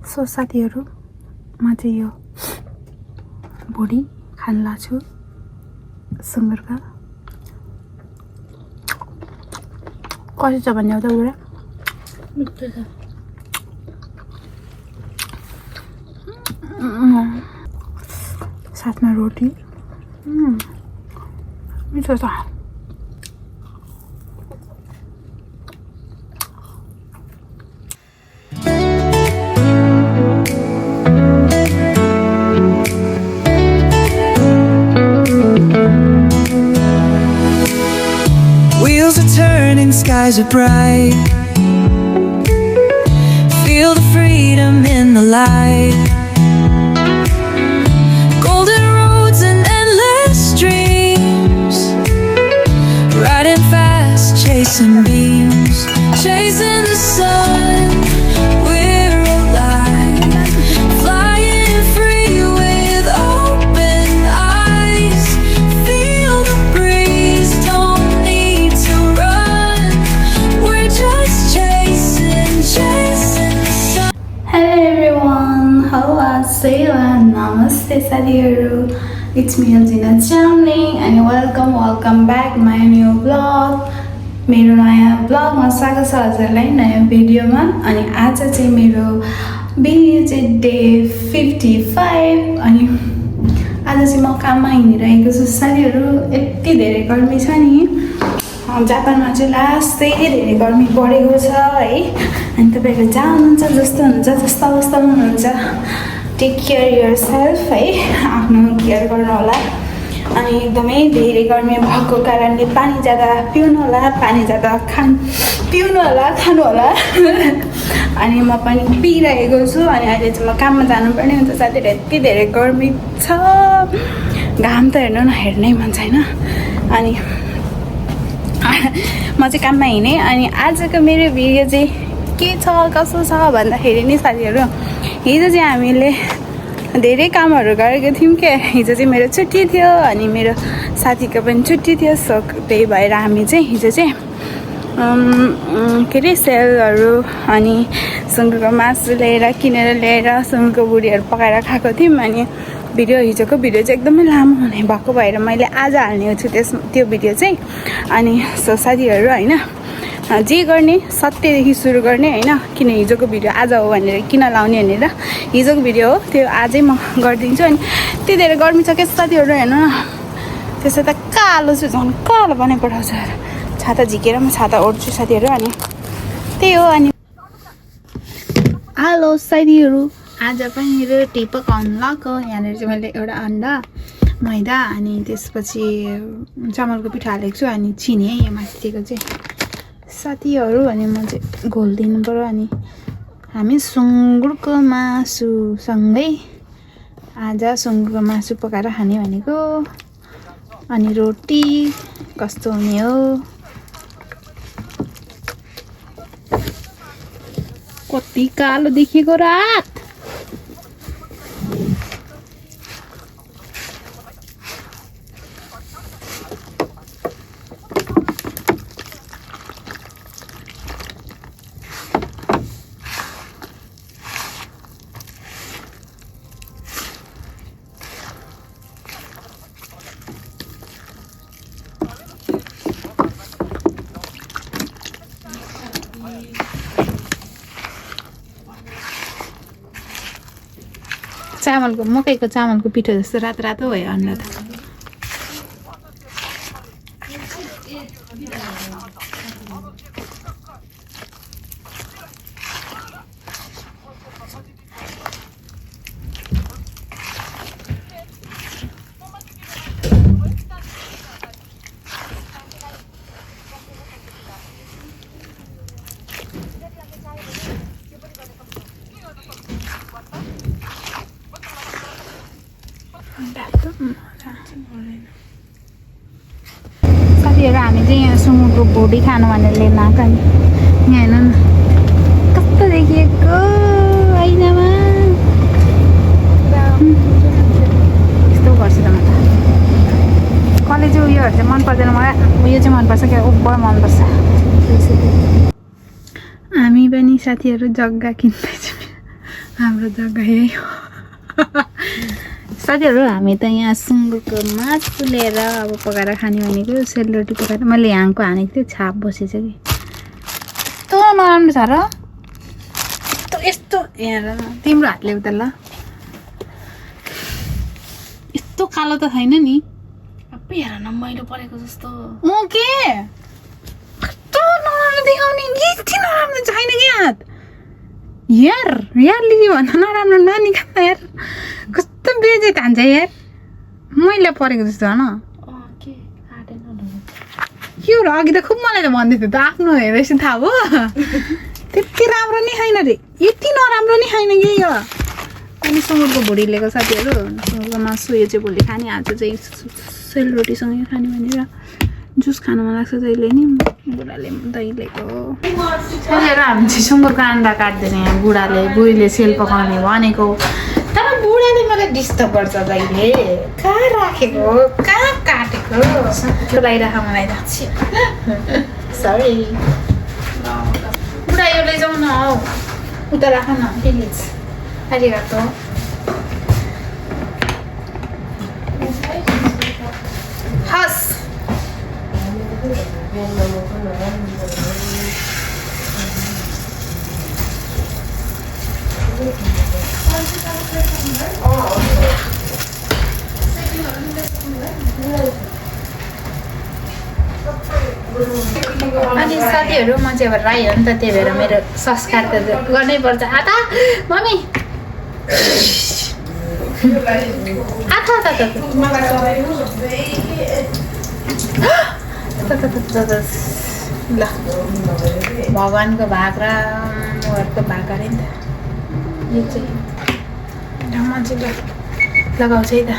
So साथीहरू म चाहिँ यो भुडी खान लाग्छु सुँगुरको कसरी छ भन्ने हो त बुढा मिठो छ साथमा रोटी मिठो छ Wheels are turning, skies are bright. Feel the freedom in the light. Golden roads and endless dreams. Riding fast, chasing beams. Chasing the sun, we're alive. Flying free with open eyes. Feel the breeze, don't need to run. We're just chasing the sun. Hello everyone, how are you? Namaste साथीहरू, it's me Alzina Chamling and welcome back my new vlog. मेरो नयाँ ब्लगमा स्वागत छ हजुरलाई नयाँ भिडियोमा। अनि आज चाहिँ मेरो भिडियो चाहिँ डे 55 अनि आज चाहिँ म काममा हिँडिरहेको छु साथीहरू। यति धेरै गर्मी छ नि, जापानमा चाहिँ लास्टै धेरै गर्मी बढेको छ है। अनि तपाईँहरू जहाँ हुनुहुन्छ जस्तो हुनुहुन्छ जस्तो अवस्थामा हुनुहुन्छ टेक केयर योरसेल्फ है, आफ्नो केयर गर्नु होला। अनि एकदमै धेरै गर्मी भएको कारणले पानी ज्यादा पिउनु होला, पानी ज्यादा पिउनु होला, खानु होला। अनि म पनि पिइरहेको छु। अनि अहिले चाहिँ म काममा जानुपर्ने हुन्छ साथीहरू, यति धेरै गर्मी छ, घाम त हेर्नु न हेर्नै मन छैन। अनि म चाहिँ काममा हिँडेँ। अनि आजको मेरो भिडियो चाहिँ के छ कसो छ भन्दाखेरि नि साथीहरू, हिजो चाहिँ हामीले धेरै कामहरू गरेको थियौँ क्या। हिजो चाहिँ मेरो छुट्टी थियो अनि मेरो साथीको पनि छुट्टी थियो। सो त्यही भएर हामी चाहिँ हिजो चाहिँ के अरे सेलहरू अनि सुँगुरको मासु किनेर ल्याएर सुँगुरको बुढीहरू पकाएर खाएको थियौँ। अनि हिजोको भिडियो चाहिँ एकदमै लामो हुने भएको भएर मैले आज हाल्ने छु त्यो भिडियो चाहिँ। अनि सो साथीहरू होइन, जे गर्ने सत्यदेखि सुरु गर्ने होइन, किन हिजोको भिडियो आज हो भनेर किन लाउने भनेर हिजोको भिडियो हो त्यो आजै म गरिदिन्छु। अनि त्यति धेरै गर्मी छ क्या साथीहरू, हेर्नु न त्यसो त कालो छु, झन् कालो बनाइ पठाउँछ। छाता झिकेर म छाता ओढ्छु साथीहरू। अनि त्यही हो। अनि हेलो साथीहरू, आज पनि रोटी पकाउनु लगाएको। यहाँनिर चाहिँ मैले एउटा अन्डा मैदा अनि त्यसपछि चामलको पिठो हालेको छु अनि चिनी है यो माथिको चाहिँ साथीहरू। अनि म चाहिँ घोलिदिनु पऱ्यो। अनि हामी सुँगुरको मासुसँगै आज सुँगुरको मासु पकाएर खाने भनेको। अनि रोटी कस्तो हुने हो, कति कालो देखिएको रात। मकैको चामलको पिठो जस्तो रातो रातो भयो अन्डा त। साथीहरू हामी चाहिँ यहाँ सुँगुरको भुडी खानु भनेर लिन आएको। नि यहाँ हेर्नु न कस्तो देखिएको ऐनामा, यस्तो गर्छु त म त। कसले चाहिँ उयोहरू चाहिँ मन पर्दैन मलाई, उयो चाहिँ मनपर्छ क्या, उब्बाट मनपर्छ। हामी पनि साथीहरू जग्गा किन्दैछौँ। हाम्रो जग्गा यही हो साथीहरू हामी त यहाँ सुँगुरको मासु लिएर अब पकाएर खाने भनेको सेलरोटी पकाएर मैले ह्याङको हानेको थिएँ छाप बसेछ कि यस्तो नराम्रो छ र यस्तो हेर तिम्रो हातले उता ल यस्तो कालो त छैन नि अब हेर न मैलो परेको जस्तो के कस्तो नराम्रो देखाउने यति नराम्रो छैन कि हात यार लिली भन्दा नराम्रो ननिकाल्दा यार कस्तो बेजे तान्छ यार मैला परेको जस्तो होइन के हो र अघि त खुब मलाई त भन्दै थियो त आफ्नो हेरेपछि थाहा भयो त्यति राम्रो नि छैन रे यति नराम्रो नि छैन कि यो अनि सुँगुरको भुँडी लिएको साथीहरू सुँगुरको मासु यो चाहिँ भोलि खाने आज चाहिँ सेलरोटीसँगै खाने भनेर जुस खानु मन लाग्छ जहिले नि बुढाले दही लिएको साथीहरू हामी चाहिँ सुँगुरको अन्डा काट्दैन यहाँ बुढीले सेल पकाउने भनेको तर बुढाले मलाई डिस्टर्ब गर्छ जहिले कहाँ राखेको कहाँ काटेको लगाइराख मलाई सरी बुढा यो लैजाउँ न हौ उता राख न प्लिज आरिगातो हस् अनि साथीहरू म चाहिँ अब राई हो नि त त्यही भएर मेरो संस्कार त गर्नै पर्छ आता मम्मी आता ल भगवान्को भाग र उहाँहरूको भाग अरे नि त यो चाहिँ मान्छेले लगाउँछ है त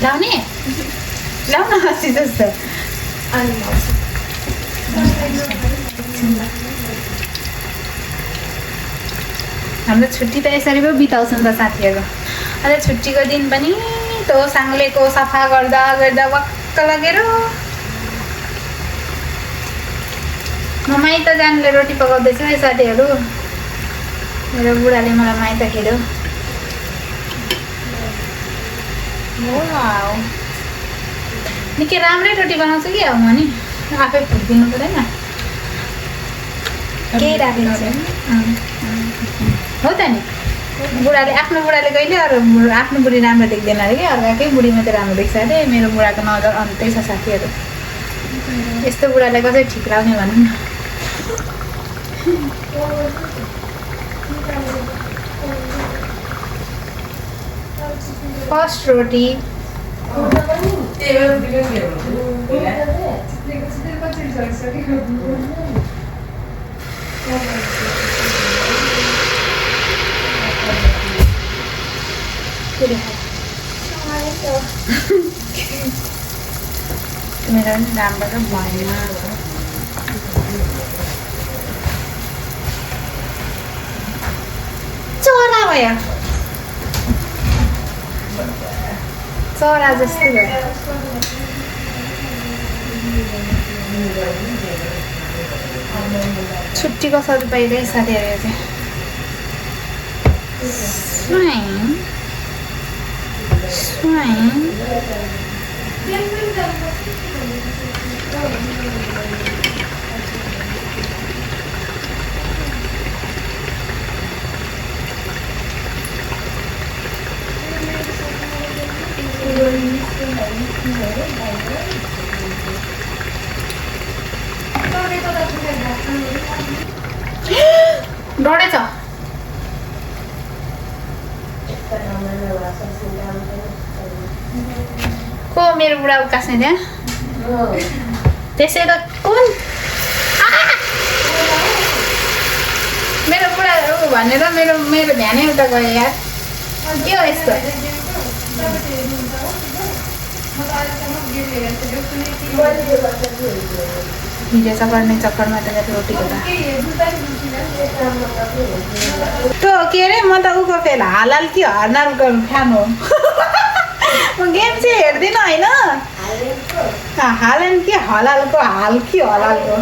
लाउने लाउन हसी जस्तो हाम्रो छुट्टी त यसरी पो बिताउँछन् त साथीहरू अहिले छुट्टीको दिन पनि त्यो साङ्लेको सफा गर्दा वक्क लगेर म माइत जानुले रोटी पकाउँदैछु है साथीहरू मेरो बुढाले मलाई माइत खेल्यो निकै राम्रै रोटी बनाउँछु कि अब म नि आफै फुटिदिनु पर्दैन केही राखेको छैन हो त नि आफ्नो बुढाले कहिले अरू आफ्नो बुढी राम्रो देख्दैन अरे कि अर्काकै बुढी मात्रै राम्रो देख्छ अरे मेरो बुढाको नजर अन्तै छ साथीहरू यस्तो बुढालाई कसरी ठिक लाग्ने भनौँ न फर्स्ट रोटी मेरो पनि राम्रो त भएन चरा भयो चरा जस्तो भयो छुट्टीको सदुपयोग साथीहरू चाहिँ डढेछ को मेरो बुढा उकास्ने त्यहाँ त्यसै त कुन मेरो बुढा भनेर मेरो ध्यानै उता गयो यार के हो यस्तो भिडियो चक्कर चक्करमा त रोटी होला त्यो के अरे म त उको फेला हालाल कि हर्नाल गर्नु खानु म गेम चाहिँ हेर्दिनँ होइन हालन के हलालको हाल कि हलालको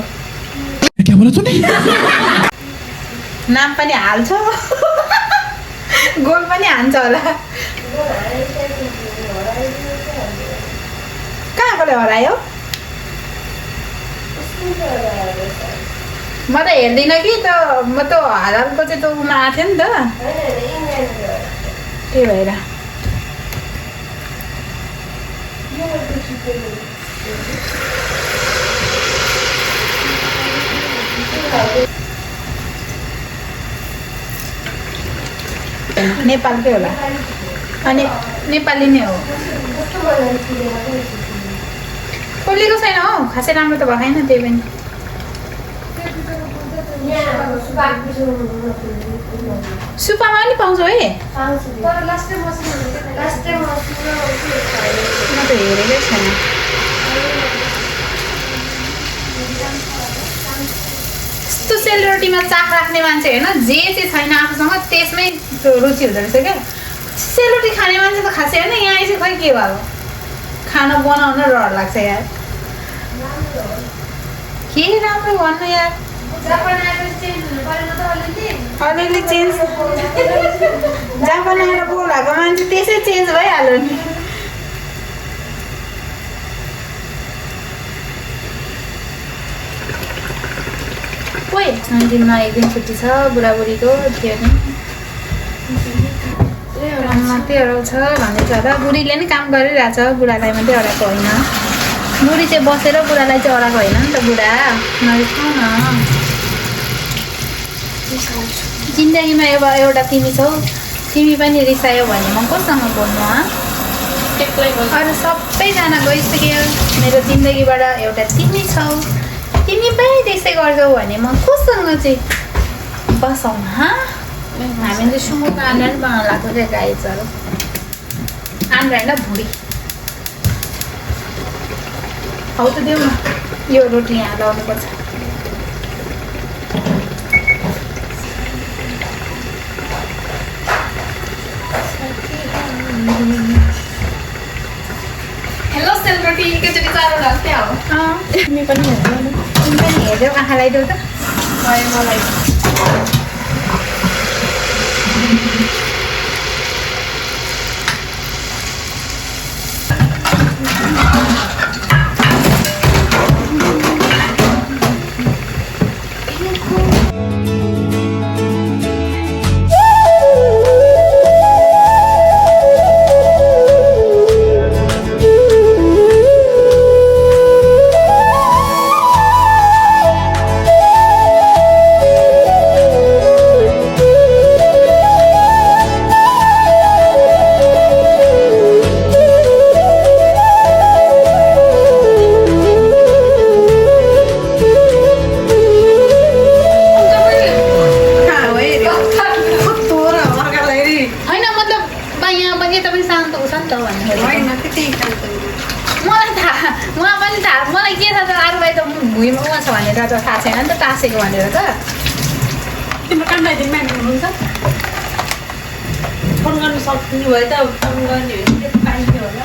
क्या बोला तूने नाम पनि हाल्छ गोल पनि हान्छ होला कहाँकोले हरायो म त हेर्दिनँ कि त म त हलालको चाहिँ त उमा आएको थियो नि त त्यही भएर नेपालकै होला अनि नेपाली नै हो खोलेको छैन हौ खासै राम्रो त भएन त्यही पनि सुपामा पनि पाउँछौ है म त हेरेकै छैन यस्तो सेलरोटीमा चाख राख्ने मान्छे होइन जे चाहिँ छैन आफूसँग त्यसमै रुचि हुँदो रहेछ क्या सेलरोटी खाने मान्छे त खासै होइन यहाँ चाहिँ खै के भयो खाना बनाउन डर लाग्छ यार के राम्रो भन्नु यार अलिअलि चेन्ज जापान आएर बोलाएको मान्छे त्यसै चेन्ज भइहाल्यो नि कोही दिनमा एक दिन छुट्टी छ बुढाबुढीको थियो नि मात्रै हराउँछ भन्दैछ होला बुढीले नि काम गरिरहेछ बुढालाई मात्रै हराएको होइन बुढी चाहिँ बसेर बुढालाई चाहिँ हराएको होइन नि त बुढा नरिसाउ न जिन्दगीमा एउटा तिमी छौ तिमी पनि रिसायो भने म कोसँग बोल्नु अरू सबैजना गइसक्यो मेरो जिन्दगीबाट एउटा तिमी छौ तिमी पनि त्यस्तै गर्छौ भने म कोसँग चाहिँ बसौँ हामी चाहिँ सुँगुरको आन्द्रा पनि बनाउनु लाग्छ क्या गाई चरो आन्द्रा होइन भुँडी हौ त देऊ न यो रोटी यहाँ लाउनुपर्छ हेलो सेलरोटी एकैचोटि चारवटा क्या हो तिमी पनि हेर्यौ आँखा लगाइदेऊ त मलाई मलाई के थाहा छ अरूलाई त भुइँमा उहाँ छ भनेर त थाहा छैन नि त टाँसेको भनेर त तिम्रो काम दिन म्यानेज हुन्छ फोन गर्नु सक्ने भयो त फोन गर्ने हो भने पाइन्थ्यो होला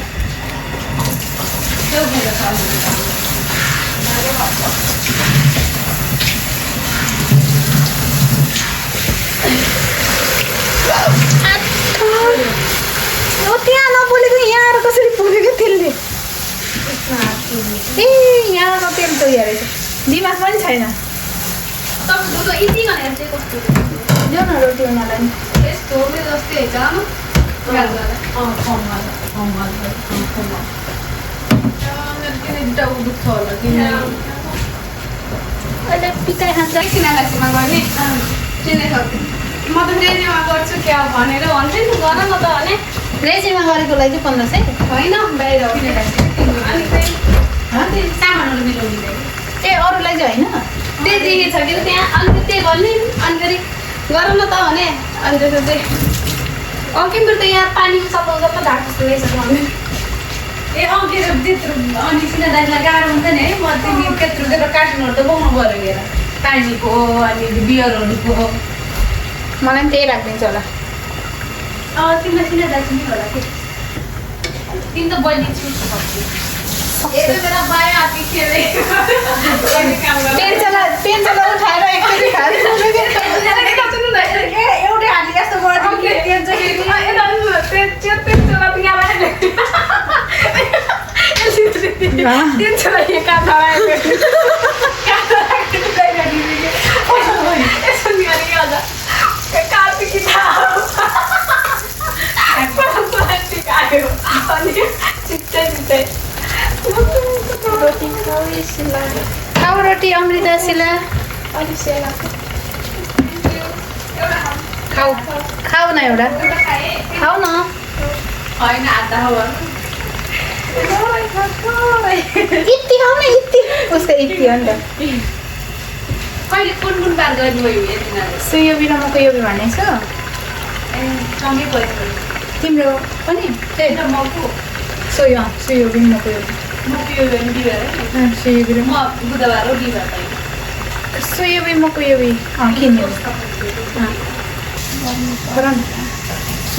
त्यो त्यहाँ नपोलेको यहाँ आएर कसरी पोलेको त्यसले ए यहाँको तेल त यहाँ रहेछ दिमाग पनि छैन जाऊ न रोटी उनीहरूलाई अहिले पिताई खान्छ म त रेजीमा गर्छु क्या भनेर भन्छ नि गर न त भने रेजीमा गरेको लागि 1500 होइन बाहिर सामानहरू मिलाउने ए अरूलाई चाहिँ होइन त्यही देखेको छ कि त्यहाँ अन्त त्यही गर्ने अनि फेरि गर न त भने अनि त्यसो चाहिँ अघि मेरो त यहाँ पानीको सफा जस्तो ढाक जस्तो रहेछ भने ए अघि त्यत्रो अनि किन दाइलाई गाह्रो हुन्छ नि है म तिमी त्यत्रो त्यत्रो कार्टुनहरू त बोक्नु पऱ्यो हेर पानीको अनि बियरहरूको मलाई पनि त्यही राखिदिन्छ होला तिमीलाई किन दाइ नि होला कि तिमी त बहिनी चुट्नु सक्छु यति बेला बायो आफै खेले पेन्चला उठाएर एकचोटि एउटै हातले यस्तो खाऊ रोटी अमृता शिला खाऊ न एउटा खाऊ न होइन आधा हो इत्ती खाऊ न इत्ती उसको इत्ती हो नि त कहिले कुन बार गर्नुभयो यतिनाले सुयोबी र मको योबी भनेको छु सँगै भयो तिम्रो पनि त्यही त मको सुयोबी मको योबी मको यो भने बिहिबार सुयोबी र म बुधबार हो बिहिबार पाएँ सुयोबी मको योबी किन्यो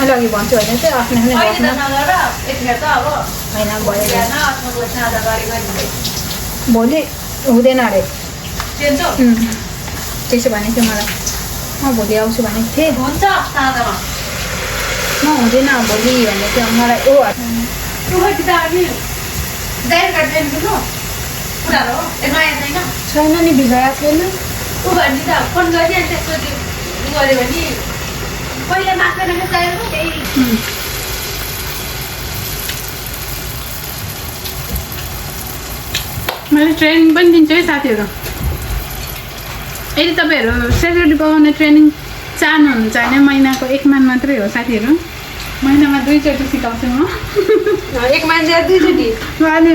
मैले अघि भन्छु होइन चाहिँ आफ्नो अहिले त आफ्नो नगर यतिखेर त अब होइन भयो बिहान अथवा बस्न आधा गरी गरिदिँदै भोलि हुँदैन अरे टेन्सो त्यसो भनेको थियो मलाई म भोलि आउँछु भनेको थिएँ हुन्छ साँझमा म हुँदैन भोलि भनेको थियो मलाई खै बिचरा नि जाहिर काट्दैन बुझ्नु कुराहरू हो ए नयाँ छैन छैन नि भिजाएको छैन ऊ भने त फोन गरिहाल्छ त्यसपछि उ गऱ्यो भने पहिला माग्दैन कि चाहियो त्यही मैले ट्रेनिङ पनि दिन्छु है साथीहरू यदि तपाईँहरू सेक्युरिटी पकाउने ट्रेनिङ चाहनुहुन्छ भने महिनाको 1 मान मात्रै हो साथीहरू महिनामा 2 चोटि सिकाउँछु म एक मान्छे दुईचोटि उहाँले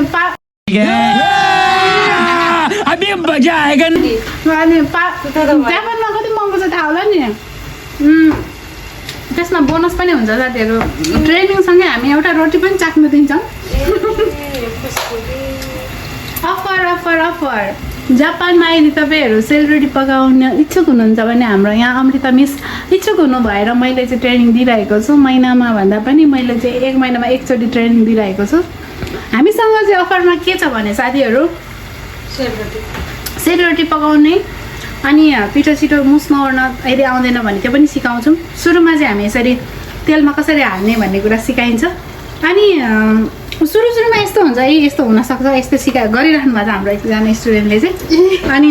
अभी मजा आएगा ना। जापानमा कति महँगो छ थाहा होला नि त्यसमा बोनस पनि हुन्छ साथीहरू ट्रेनिङसँगै हामी एउटा रोटी पनि चाख्नु दिन्छौँ अफर अफर अफर जापानमा यदि तपाईँहरू सेलरोटी पकाउन इच्छुक हुनुहुन्छ भने हाम्रो यहाँ अमृता मिस इच्छुक हुनु भएर मैले चाहिँ ट्रेनिङ दिइरहेको छु महिनामा भन्दा पनि मैले चाहिँ 1 महिनामा एकचोटि ट्रेनिङ दिइरहेको छु हामीसँग चाहिँ अफरमा के छ भने साथीहरू सेलरोटी पकाउने अनि पिठो छिटो मुस्न ओर्न यदि आउँदैन भने त्यो पनि सिकाउँछौँ सुरुमा चाहिँ हामी यसरी तेलमा कसरी हाल्ने भन्ने कुरा सिकाइन्छ अनि सुरुमा यस्तो हुन्छ है यस्तो हुनसक्छ यस्तो गरिराख्नु भएको छ हाम्रो एकजना स्टुडेन्टले चाहिँ अनि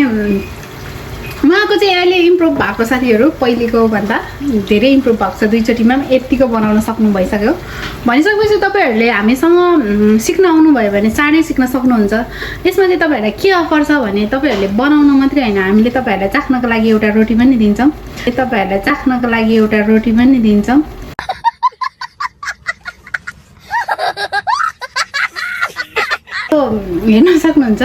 उहाँको चाहिँ अहिले इम्प्रुभ भएको साथीहरू पहिलेको भन्दा धेरै इम्प्रुभ भएको छ 2 चोटिमा पनि यत्तिको बनाउन सक्नु भइसक्यो भनिसकेपछि तपाईँहरूले हामीसँग सिक्न आउनुभयो भने चाँडै सिक्न सक्नुहुन्छ यसमा चाहिँ तपाईँहरूलाई के अफर छ भने तपाईँहरूले बनाउन मात्रै होइन हामीले तपाईँहरूलाई चाख्नको लागि एउटा रोटी पनि दिन्छौँ तपाईँहरूलाई चाख्नको लागि एउटा रोटी पनि दिन्छौँ हेर्न सक्नुहुन्छ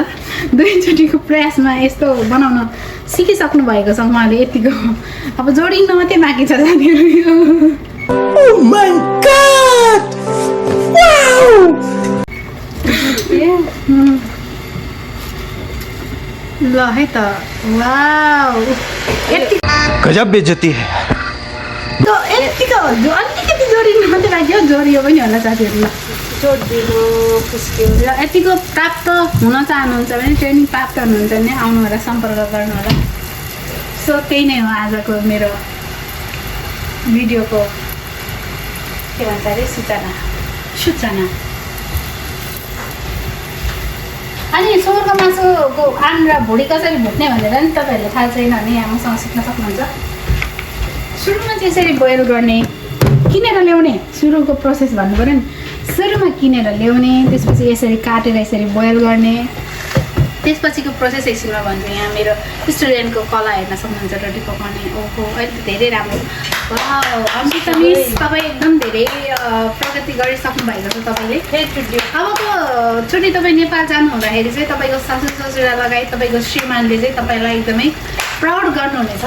2 चोटिको प्रयासमा यस्तो बनाउन सिकिसक्नु भएको छ उहाँले यतिको अब जोडिन मात्रै बाँकी छ साथीहरू Oh my God! Wow! ल है त वाउ गजब बेइज्जती है। यतिको अलिकति जोडिन मात्रै बाँकी हो जोडियो पनि होला साथीहरू ल जोडिदिनु पुस्क्यो र यतिको प्राप्त हुन चाहनुहुन्छ भने ट्रेनिङ प्राप्त हुनुहुन्छ भने आउनु होला सम्पर्क गर्नु होला सो त्यही नै हो आजको मेरो भिडियोको के भन्छ अरे सूचना अनि सुँगुरको मासुको आन र भुँडी कसरी भुट्ने भनेर नि तपाईँहरूले थाहा छैन भने यहाँ मसँग सिक्न सक्नुहुन्छ सुरुमा चाहिँ यसरी बोइल गर्ने किनेर ल्याउने सुरुको प्रोसेस भन्नु पऱ्यो नि सुरुमा किनेर ल्याउने त्यसपछि यसरी काटेर यसरी बोइल गर्ने त्यसपछिको प्रोसेस एकछिनमा भन्छु यहाँ मेरो स्टुडेन्टको कला हेर्न सक्नुहुन्छ रोटी पकाउने ओहो अहिले त धेरै राम्रो अमृता मिस तपाईँ एकदम धेरै प्रगति गरिसक्नु भएको छ तपाईँले अबको चोटि तपाईँ नेपाल जानु हुँदाखेरि चाहिँ तपाईँको सासू ससुरा लगायत तपाईँको श्रीमानले चाहिँ तपाईँलाई एकदमै प्राउड गर्नुहुनेछ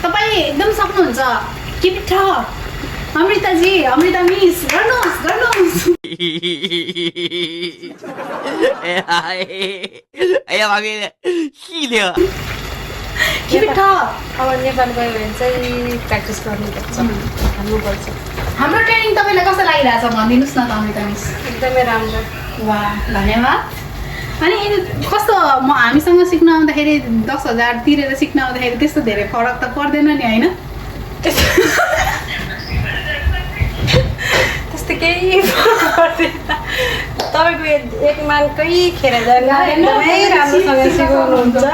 तपाईँ एकदम सक्नुहुन्छ किप अमृताजी अमृता मिस गर्नुहोस् अब नेपाल गयो भने चाहिँ प्र्याक्टिस गर्नुपर्छ हाल्नुपर्छ हाम्रो ट्रेनिङ तपाईँलाई कस्तो लागिरहेछ भनिदिनुहोस् न त अमृता मिस एकदमै राम्रो वा धन्यवाद अनि कस्तो हामीसँग सिक्न आउँदाखेरि 10,000 तिरेर सिक्न आउँदाखेरि त्यस्तो धेरै फरक त पर्दैन नि होइन त्यस्तो केही पर्दैन तपाईँको एक मानकै खेर जानु एकदमै राम्रोसँग सिकाउनुहुन्छ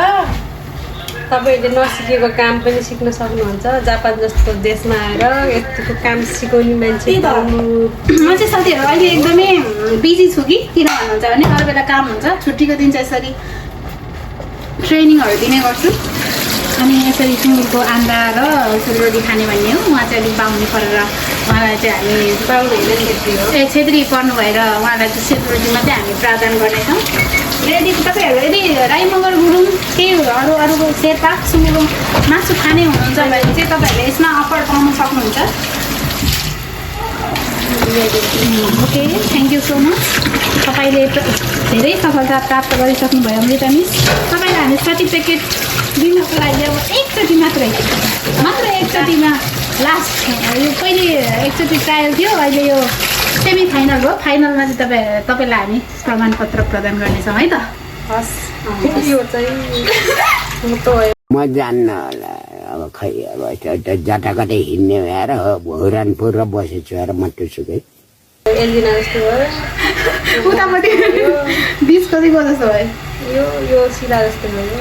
तपाईँले नसिकेको काम पनि सिक्न सक्नुहुन्छ जापान जस्तो देशमा आएर यतिको काम सिकाउने मान्छे पाउनु म चाहिँ साथीहरू अहिले एकदमै बिजी छु कि किन भन्नुहुन्छ भने अरू बेला काम हुन्छ छुट्टीको दिन चाहिँ यसरी ट्रेनिङहरू दिने गर्छु अनि यसरी सुँगुरको आन्डा र सेलरोटी खाने भन्ने हो उहाँ चाहिँ अलिक बाहुनी परेर उहाँलाई चाहिँ हामी छेत्री पर्नु भएर उहाँलाई चाहिँ सेलरोटी मात्रै हामी प्रावधान गर्नेछौँ यदि तपाईँहरू यदि राई मगर गुरुङ केही अरूको शेर्पा सुँगुरको मासु खाने हुनुहुन्छ भने चाहिँ तपाईँहरूले यसमा अफर पाउन सक्नुहुन्छ okay thank you so much तपाईँले धेरै सफलता प्राप्त गरिसक्नुभयो अमृता मिस तपाईँलाई हामी 30 प्याकेट दिनको लागि अब एकचोटि मात्र एकचोटिमा लास्ट यो पहिले एकचोटि ट्रायल थियो अहिले यो सेमी फाइनल हो फाइनलमा चाहिँ तपाईँलाई हामी प्रमाणपत्र प्रदान गर्नेछौँ है त हस् यो चाहिँ म जान्न होला अब खै अब जता कतै हिँड्ने भएर भुरानपुर र बसेछु र म टुसुकै एल्जिना जस्तो भयो उतापट्टि 20 कतिको जस्तो भयो यो सिधा जस्तो भयो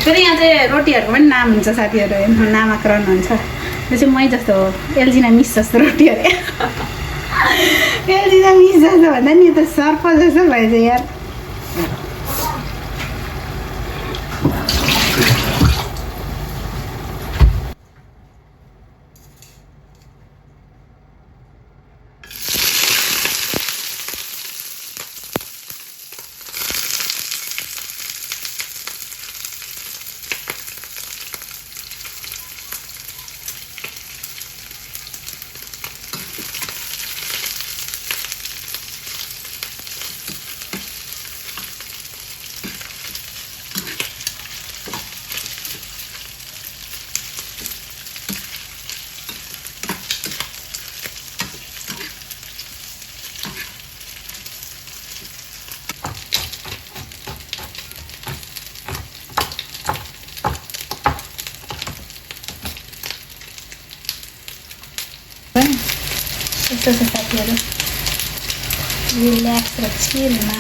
फेरि यहाँ चाहिँ रोटीहरूको पनि नाम हुन्छ साथीहरू नामाकरण हुन्छ यो चाहिँ मै जस्तो हो एल्जिना मिस जस्तो रोटीहरू एल्जिना मिस जस्तो भन्दा नि त सर्प जस्तो भएछ यार यस्तो छ साथीहरू रिल्याक्स र चिलमा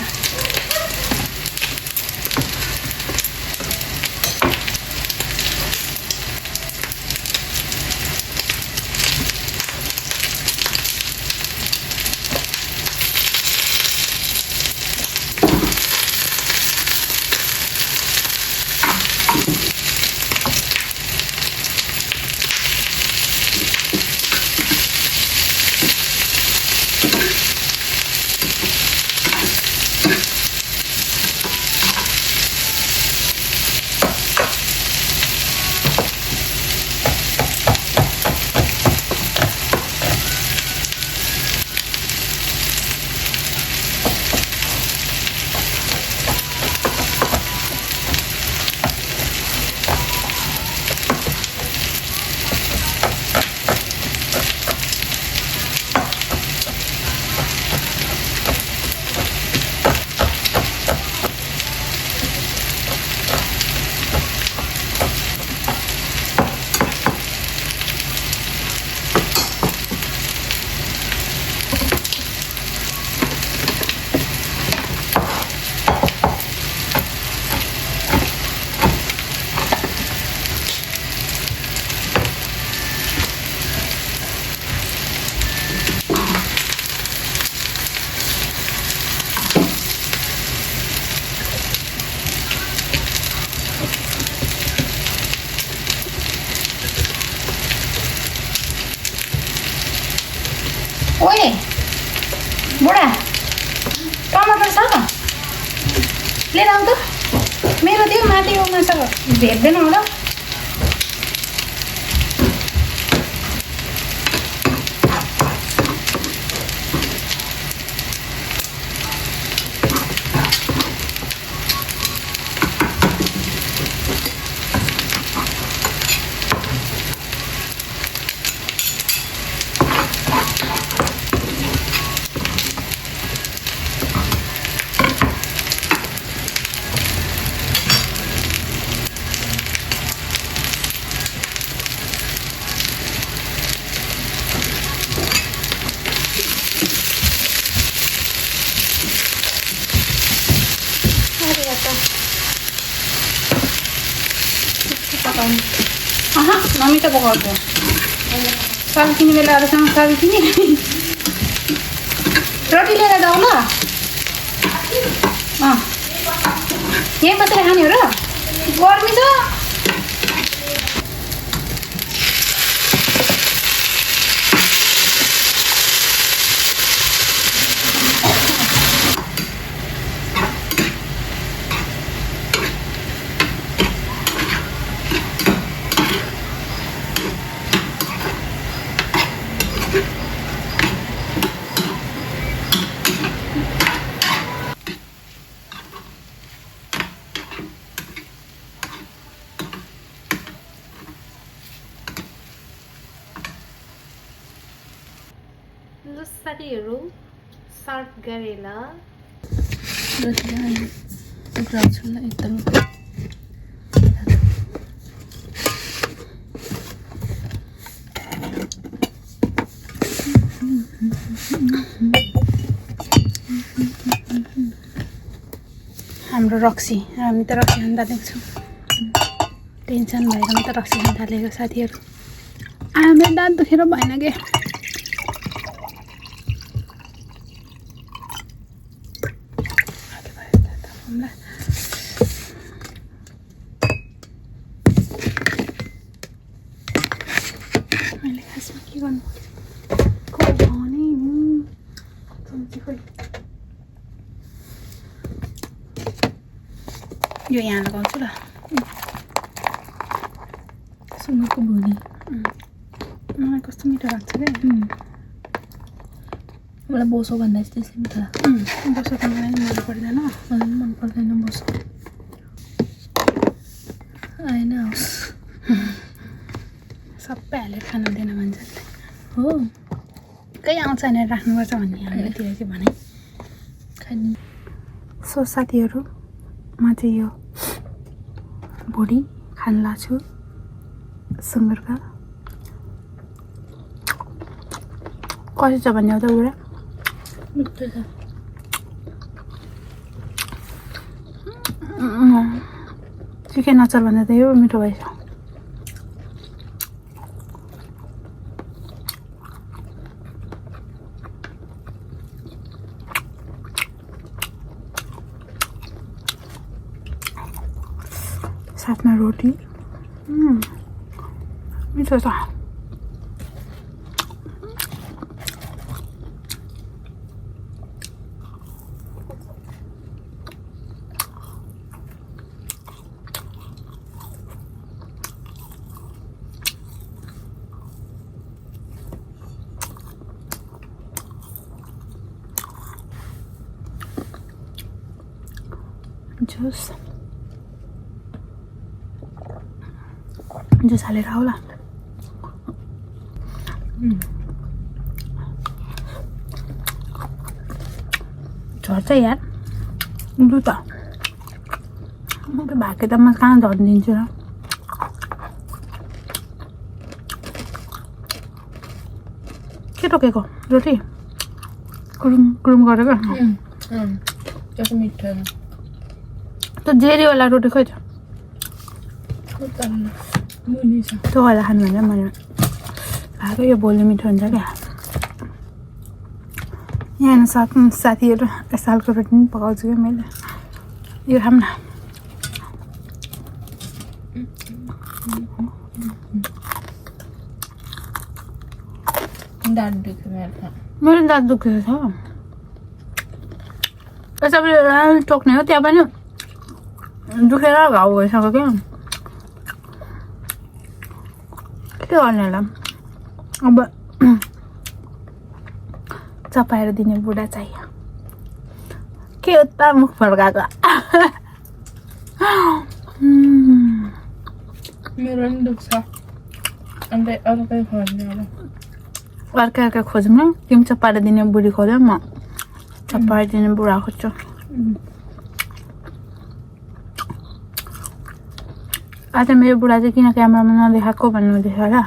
ओए बुढा टमाटर छ लिएर आऊ त मेरो त्यो माथि उमासँग भेट्दैन होला मम्मी त पकाउँछ सब्जी किने बेला अरूसँग सब्जी किने रोटी लिएर जाऊ ल यही मात्रै खाने हो र गर्मी छ साथीहरू सर्ट गरेर उक्राउँछु ल एकदम हाम्रो रक्सी हामी त रक्सी खान थालेको छौँ टेन्सन भएर म त रक्सी खान थालेको साथीहरू मेरो दाँत दुखेर भएन के मैले खासमा के गर्नु यो यहाँ लगाउँछु ल सुँगुरको भुँडी मलाई कस्तो मिठो लाग्छ क्या मलाई बोसो भन्दा चाहिँ त्यसै मिठो लाग्छ बोसो त मलाई मन पर्दैन मलाई पनि मन पर्दैन बोसो आएन होस् सबै हालेर खानु हुँदैन भन्छन् हो कहीँ आउँछ भनेर राख्नुपर्छ भन्ने हाम्रोतिर चाहिँ भने खाने सो साथीहरू म चाहिँ यो भुँडी खान लाग्छु सुँगुरको कसरी छ भन्ने हो त बुढा मिठो छ चिकन अचार भन्दा त यो मिठो भएछ साथमा रोटी मिठो छ जुस हालेर आउला झर्छ यार लु त म त भाके त म कहाँ झरिदिन्छु र के टोकेको रोटी कुरुम कुरुम गरेको त्यो मिठो त्यो जेरीवाला रोटी खोइ त त्यो वाला खानु भने मैले खाएको यो भोलि मिठो हुन्छ क्या यहाँ साथीहरू सालको रोटी पनि पकाउँछु क्या मैले यो खाऊँ न मेरो दाँत दुखेको छ सबैले टोक्ने हो त्यहाँ पनि दुखेर घाउ भइसक्यो क्या के गर्ने होला अब चपाएर दिने बुढा चाहियो के हो त मुख फर्काएको मेरो पनि दुख्छ अन्त अर्कै खोज्ने होला अर्कै खोजौँ न तिमी चपाएर दिने बुढी खोज्यौ म चपाएर दिने बुढा खोज्छु आज मेरो बुढा चाहिँ किन क्यामेरामा नदेखाएको भन्नुहुँदैछ होला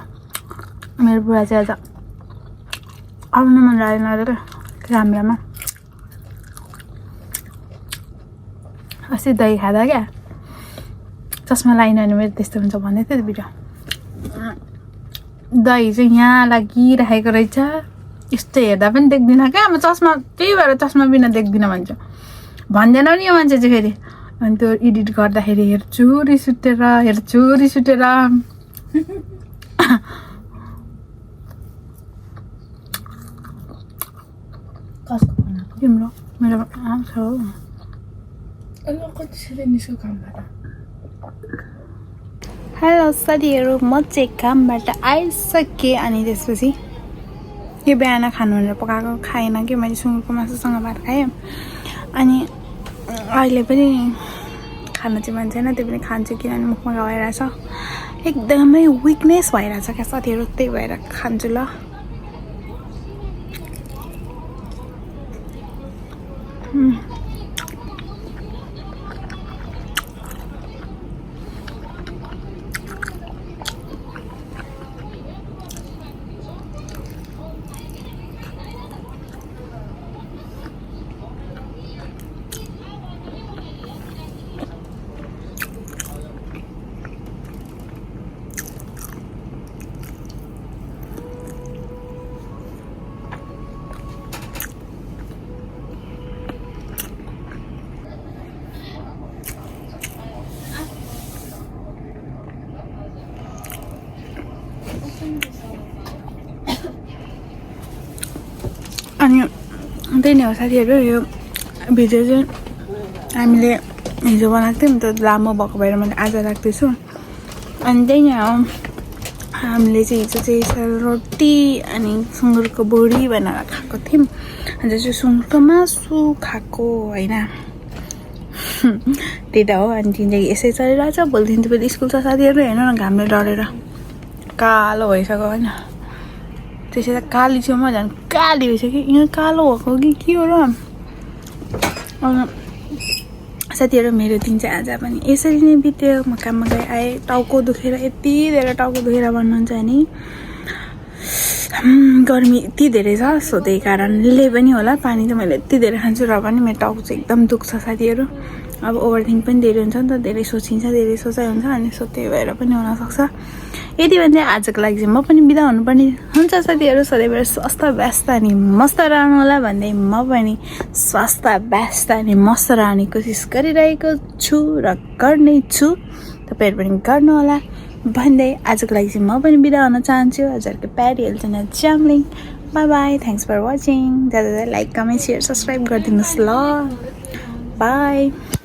मेरो बुढा चाहिँ आज आउनु मन लागेन अरे क्या राम्रोमा अस्ति दही खाँदा क्या चस्मा लाइन भने मेरो त्यस्तो हुन्छ भन्दै थियो भिडियो दही चाहिँ यहाँ लागिराखेको रहेछ यस्तो हेर्दा पनि देख्दिनँ क्या म चस्मा त्यही भएर चस्मा बिना देख्दिनँ भन्छ भन्दैन नि यो मान्छे चाहिँ फेरि अनि त्यो एडिट गर्दाखेरि हेर्छु रिस उठेर कसको बनाएको तिम्रो मेरो आउँछ हो कति छिटो निस्क्यो कामबाट हेलो साथीहरू म चाहिँ कामबाट आइसकेँ अनि त्यसपछि यो बिहान खानु भनेर पकाएको खाएन कि मैले सुँगुरको मासुसँग भात खाएँ अनि अहिले पनि खान चाहिँ मन छैन त्यो पनि खान्छु किनभने मुखमा गइरहेछ एकदमै विकनेस भइरहेछ क्या साथीहरू त्यही भएर खान्छु ल अनि त्यही नै हो साथीहरू यो भिडियो चाहिँ हामीले हिजो बनाएको थियौँ त लामो भएको भएर मैले आज राख्दैछु अनि त्यही नै हो हामीले चाहिँ हिजो चाहिँ सेलरोटी अनि सुँगुरको बोडी बनाएर खाएको थियौँ अन्त चाहिँ सुँगुरको मासु खाएको होइन त्यही त हो अनि जिन्दगी यसै चलिरहेछ भोलिदेखि फेरि स्कुल छ साथीहरू हेर्नु न घामले डढेर कालो भइसक्यो होइन त्यसै त काली छु म झन् काली भइसक्यो यहाँ कालो भएको कि हो र साथीहरू मेरो दिन चाहिँ आज पनि यसरी नै बित्यो म काममा गएँ आएँ टाउको दुखेर यति धेरै टाउको दुखेर भन्नुहुन्छ नि गर्मी यति धेरै छ सो त्यही कारणले पनि होला पानी चाहिँ मैले यति धेरै खान्छु र पनि मेरो टाउको चाहिँ एकदम दुख्छ साथीहरू अब ओभरथिङ्क पनि धेरै हुन्छ नि त धेरै सोचिन्छ धेरै सोचाइ हुन्छ अनि सो त्यही भएर पनि हुनसक्छ यति भने आजको लागि चाहिँ म पनि बिदा हुनुपर्ने हुन्छ साथीहरू सधैँभरि स्वास्थ्य व्यस्त अनि मस्त रहनु होला भन्दै म पनि स्वास्थ्य व्यस्त अनि मस्त रहने कोसिस गरिरहेको छु र गर्ने छु तपाईँहरू पनि गर्नु होला भन्दै आजको लागि चाहिँ म पनि बिदा हुन चाहन्छु हजुरको प्यारी Helchana Chamling bye bye thanks for watching ज्यादा लाइक कमेन्ट सेयर सब्सक्राइब गरिदिनुहोस् ल बाई